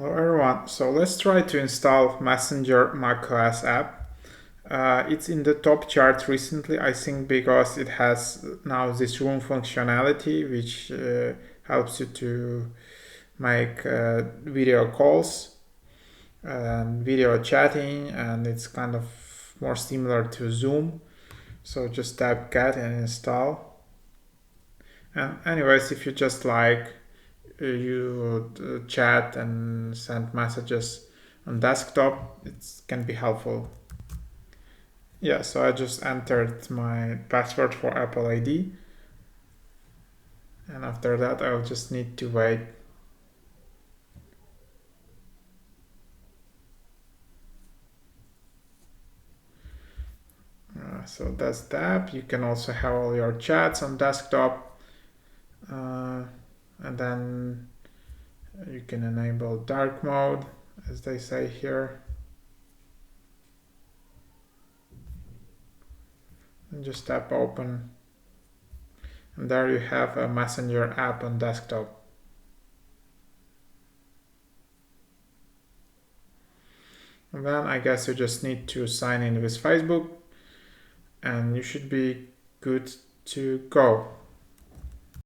Hello everyone, so let's try to install Messenger macOS app. It's in the top chart recently, I think, because it has now this room functionality which helps you to make video calls and video chatting, and it's kind of more similar to Zoom. So just tap get and install. And anyways, if you just like you chat and send messages on desktop, it can be helpful. Yeah, so I just entered my password for Apple ID, and after that I'll just need to wait. So that's the app. You can also have all your chats on desktop, and then you can enable dark mode, as they say here, and just tap open, and there you have a Messenger app on desktop. And then I guess you just need to sign in with Facebook, and you should be good to go.